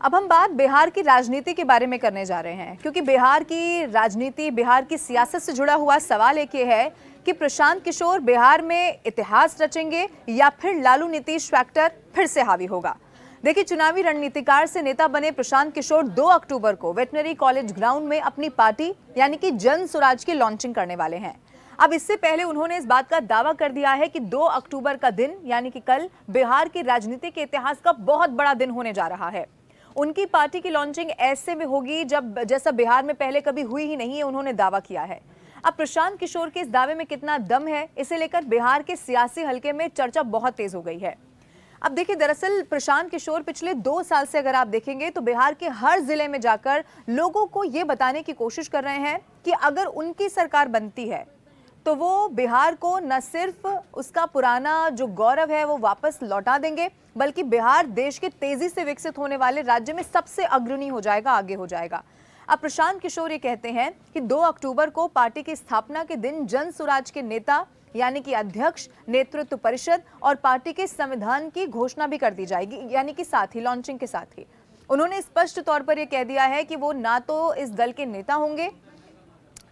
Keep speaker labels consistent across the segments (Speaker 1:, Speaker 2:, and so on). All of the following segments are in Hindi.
Speaker 1: अब हम बात बिहार की राजनीति के बारे में करने जा रहे हैं, क्योंकि बिहार की राजनीति, बिहार की सियासत से जुड़ा हुआ सवाल एक ये है कि प्रशांत किशोर बिहार में इतिहास रचेंगे या फिर लालू नीतीश फैक्टर फिर से हावी होगा। देखिए, चुनावी रणनीतिकार से नेता बने प्रशांत किशोर 2 अक्टूबर को वेटनरी कॉलेज ग्राउंड में अपनी पार्टी यानी कि जन स्वराज की लॉन्चिंग करने वाले हैं। अब इससे पहले उन्होंने इस बात का दावा कर दिया है कि 2 अक्टूबर का दिन यानी कि कल बिहार की राजनीति के इतिहास का बहुत बड़ा दिन होने जा रहा है। उनकी पार्टी की लॉन्चिंग ऐसे में होगी जब जैसा बिहार में पहले कभी हुई ही नहीं है, उन्होंने दावा किया है। अब प्रशांत किशोर के इस दावे में कितना दम है, इसे लेकर बिहार के सियासी हलके में चर्चा बहुत तेज हो गई है। अब देखिए, दरअसल प्रशांत किशोर पिछले 2 साल से अगर आप देखेंगे तो बिहार के हर जिले में जाकर लोगों को ये बताने की कोशिश कर रहे हैं कि अगर उनकी सरकार बनती है तो वो बिहार को न सिर्फ उसका पुराना जो गौरव है वो वापस लौटा देंगे, बल्कि बिहार देश के तेजी से विकसित होने वाले राज्य में सबसे अग्रणी हो जाएगा, आगे हो जाएगा। अब प्रशांत किशोर ये कहते हैं कि 2 अक्टूबर को पार्टी की स्थापना के दिन जन स्वराज के नेता यानी कि अध्यक्ष, नेतृत्व परिषद और पार्टी के संविधान की घोषणा भी कर दी जाएगी, यानी कि साथ ही लॉन्चिंग के साथ ही उन्होंने स्पष्ट तौर पर यह कह दिया है कि वो ना तो इस दल के नेता होंगे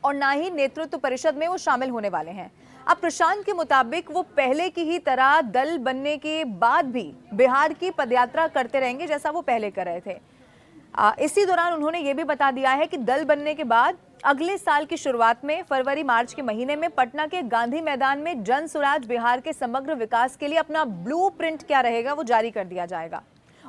Speaker 1: और ना ही नेतृत्व परिषद में वो शामिल होने वाले हैं। अब प्रशांत के मुताबिक वो पहले की ही तरह दल बनने के बाद भी बिहार की पदयात्रा करते रहेंगे जैसा वो पहले कर रहे थे। इसी दौरान उन्होंने ये भी बता दिया है कि दल बनने के बाद अगले साल की शुरुआत में फरवरी मार्च के महीने में पटना के गांधी मैदान में जन स्वराज बिहार के समग्र विकास के लिए अपना ब्लूप्रिंट क्या रहेगा वो जारी कर दिया जाएगा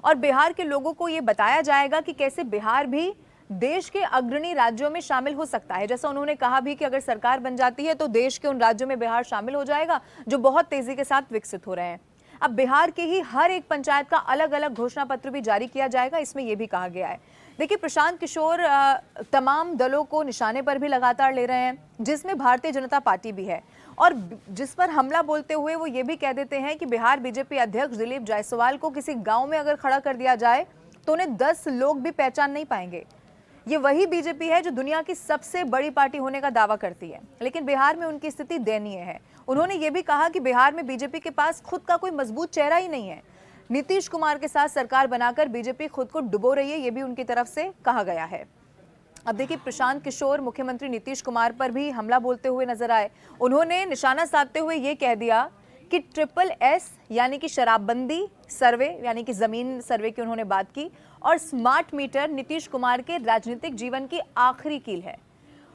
Speaker 1: और बिहार के लोगों को ये बताया जाएगा कि कैसे बिहार भी देश के अग्रणी राज्यों में शामिल हो सकता है। जैसा उन्होंने कहा भी कि अगर सरकार बन जाती है तो देश के उन राज्यों में बिहार शामिल हो जाएगा जो बहुत तेजी के साथ विकसित हो रहे हैं। अब बिहार के ही हर एक पंचायत का अलग अलग घोषणा पत्र भी जारी किया जाएगा, इसमें यह भी कहा गया है। देखिए, प्रशांत किशोर तमाम दलों को निशाने पर भी लगातार ले रहे हैं, जिसमें भारतीय जनता पार्टी भी है, और जिस पर हमला बोलते हुए वो ये भी कह देते हैं कि बिहार बीजेपी अध्यक्ष दिलीप जायसवाल को किसी गांव में अगर खड़ा कर दिया जाए तो उन्हें 10 लोग भी पहचान नहीं पाएंगे। ये वही बीजेपी है जो दुनिया की सबसे बड़ी पार्टी होने का दावा करती है, लेकिन बिहार में उनकी स्थिति दयनीय है। उन्होंने ये भी कहा कि बिहार में बीजेपी के पास खुद का कोई मजबूत चेहरा ही नहीं है। नीतीश कुमार के साथ सरकार बनाकर बीजेपी खुद को डुबो रही है, ये भी उनकी तरफ से कहा गया है। अब देखिए, प्रशांत किशोर मुख्यमंत्री नीतीश कुमार पर भी हमला बोलते हुए नजर आए। उन्होंने निशाना साधते हुए ये कह दिया कि SSS यानी कि शराबबंदी सर्वे यानी कि जमीन सर्वे की उन्होंने बात की, और स्मार्ट मीटर नीतीश कुमार के राजनीतिक जीवन की आखिरी कील है।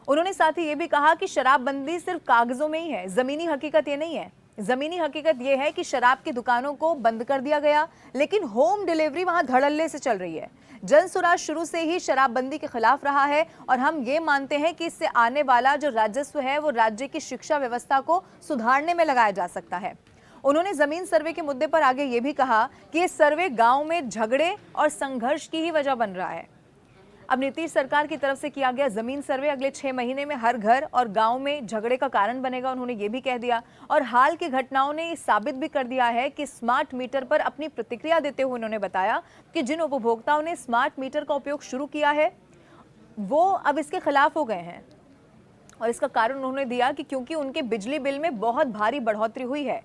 Speaker 1: उन्होंने साथ ही ये भी कहा कि शराबबंदी सिर्फ कागजों में ही है, जमीनी हकीकत ये नहीं है। जमीनी हकीकत ये है कि शराब की दुकानों को बंद कर दिया गया, लेकिन होम डिलीवरी वहां धड़ल्ले से चल रही है। जन स्वराज शुरू से ही शराबबंदी के खिलाफ रहा है और हम ये मानते हैं कि इससे आने वाला जो राजस्व है वो राज्य की शिक्षा व्यवस्था को सुधारने में लगाया जा सकता है। उन्होंने जमीन सर्वे के मुद्दे पर आगे ये भी कहा कि ये सर्वे गांव में झगड़े और संघर्ष की ही वजह बन रहा है। अब नीतीश सरकार की तरफ से किया गया जमीन सर्वे अगले 6 महीने में हर घर और गांव में झगड़े का कारण बनेगा, उन्होंने ये भी कह दिया। और हाल की घटनाओं ने ये साबित भी कर दिया है कि स्मार्ट मीटर पर अपनी प्रतिक्रिया देते हुए उन्होंने बताया कि जिन उपभोक्ताओं ने स्मार्ट मीटर का उपयोग शुरू किया है वो अब इसके खिलाफ हो गए हैं, और इसका कारण उन्होंने दिया कि क्योंकि उनके बिजली बिल में बहुत भारी बढ़ोतरी हुई है।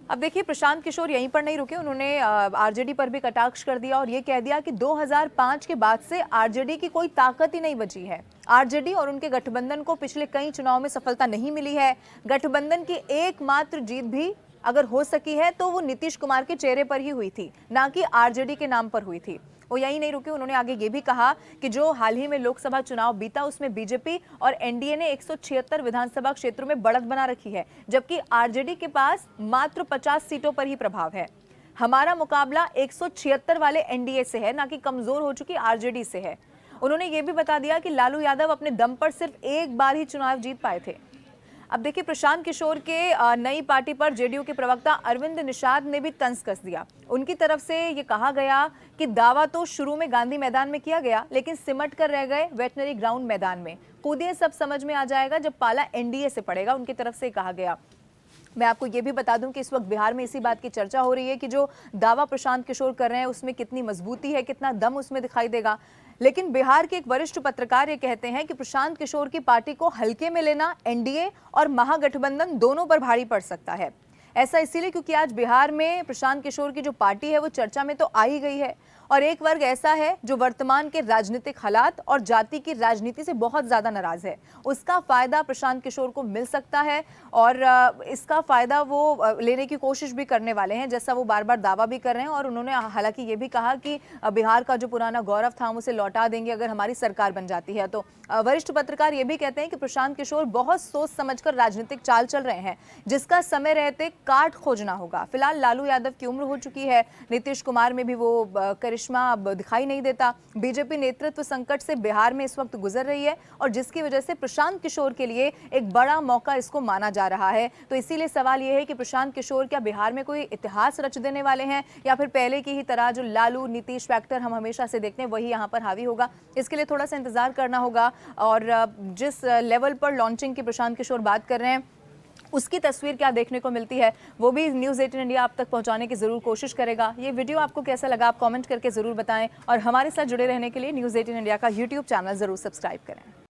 Speaker 1: अब देखिए, प्रशांत किशोर यहीं पर नहीं रुके, उन्होंने आरजेडी पर भी कटाक्ष कर दिया और ये कह दिया कि 2005 के बाद से आरजेडी की कोई ताकत ही नहीं बची है। आरजेडी और उनके गठबंधन को पिछले कई चुनाव में सफलता नहीं मिली है। गठबंधन की एकमात्र जीत भी अगर हो सकी है तो वो नीतीश कुमार के चेहरे पर ही हुई थी, ना कि आरजेडी के नाम पर हुई थी। वो यही नहीं रुके, उन्होंने आगे ये भी कहा कि जो हाल ही में लोकसभा चुनाव बीता उसमें बीजेपी और एनडीए ने 176 विधानसभा क्षेत्रों में बढ़त बना रखी है, जबकि आरजेडी के पास मात्र 50 सीटों पर ही प्रभाव है। हमारा मुकाबला 176 वाले एनडीए से है, ना कि कमजोर हो चुकी आरजेडी से है। उन्होंने ये भी बता दिया कि लालू यादव अपने दम पर सिर्फ एक बार ही चुनाव जीत पाए थे। अब देखिए, प्रशांत किशोर के नई पार्टी पर जेडीयू के प्रवक्ता अरविंद निषाद ने भी तंज कस दिया। उनकी तरफ से ये कहा गया कि दावा तो शुरू में गांधी मैदान में किया गया, लेकिन सिमट कर रह गए वेटनरी ग्राउंड मैदान में। कूदिए, सब समझ में आ जाएगा जब पाला एनडीए से पड़ेगा, उनकी तरफ से कहा गया। मैं आपको ये भी बता दूं कि इस वक्त बिहार में इसी बात की चर्चा हो रही है कि जो दावा प्रशांत किशोर कर रहे हैं उसमें कितनी मजबूती है, कितना दम उसमें दिखाई देगा। लेकिन बिहार के एक वरिष्ठ पत्रकार ये कहते हैं कि प्रशांत किशोर की पार्टी को हल्के में लेना एनडीए और महागठबंधन दोनों पर भारी पड़ सकता है। ऐसा इसीलिए क्योंकि आज बिहार में प्रशांत किशोर की जो पार्टी है वो चर्चा में तो आ ही गई है। और एक वर्ग ऐसा है जो वर्तमान के राजनीतिक हालात और जाति की राजनीति से बहुत ज्यादा नाराज है। उसका फायदा प्रशांत किशोर को मिल सकता है और इसका फायदा वो लेने की कोशिश भी करने वाले हैं, जैसा वो बार बार दावा भी कर रहे हैं। और उन्होंने हालांकि ये भी कहा कि बिहार का जो पुराना गौरव था हम उसे लौटा देंगे अगर हमारी सरकार बन जाती है। तो वरिष्ठ पत्रकार ये भी कहते हैं कि प्रशांत किशोर बहुत सोच समझकर राजनीतिक चाल चल रहे हैं, जिसका समय रहते काट खोजना होगा। फिलहाल लालू यादव की उम्र हो चुकी है, नीतीश कुमार में भी वो करिश्मा अब दिखाई नहीं देता। बीजेपी नेतृत्व संकट से बिहार में इस वक्त गुजर रही है और जिसकी वजह से प्रशांत किशोर के लिए एक बड़ा मौका इसको माना जा रहा है। तो इसीलिए सवाल यह है कि प्रशांत किशोर क्या बिहार में कोई इतिहास रच देने वाले हैं या फिर पहले की ही तरह जो लालू नीतीश फैक्टर हम हमेशा से देखते हैं वही यहाँ पर हावी होगा। इसके लिए थोड़ा सा इंतजार करना होगा और जिस लेवल पर लॉन्चिंग की प्रशांत किशोर बात कर रहे हैं उसकी तस्वीर क्या देखने को मिलती है वो भी न्यूज़ 18 इंडिया आप तक पहुंचाने की जरूर कोशिश करेगा। ये वीडियो आपको कैसा लगा आप कमेंट करके जरूर बताएं और हमारे साथ जुड़े रहने के लिए न्यूज़ 18 इंडिया का यूट्यूब चैनल जरूर सब्सक्राइब करें।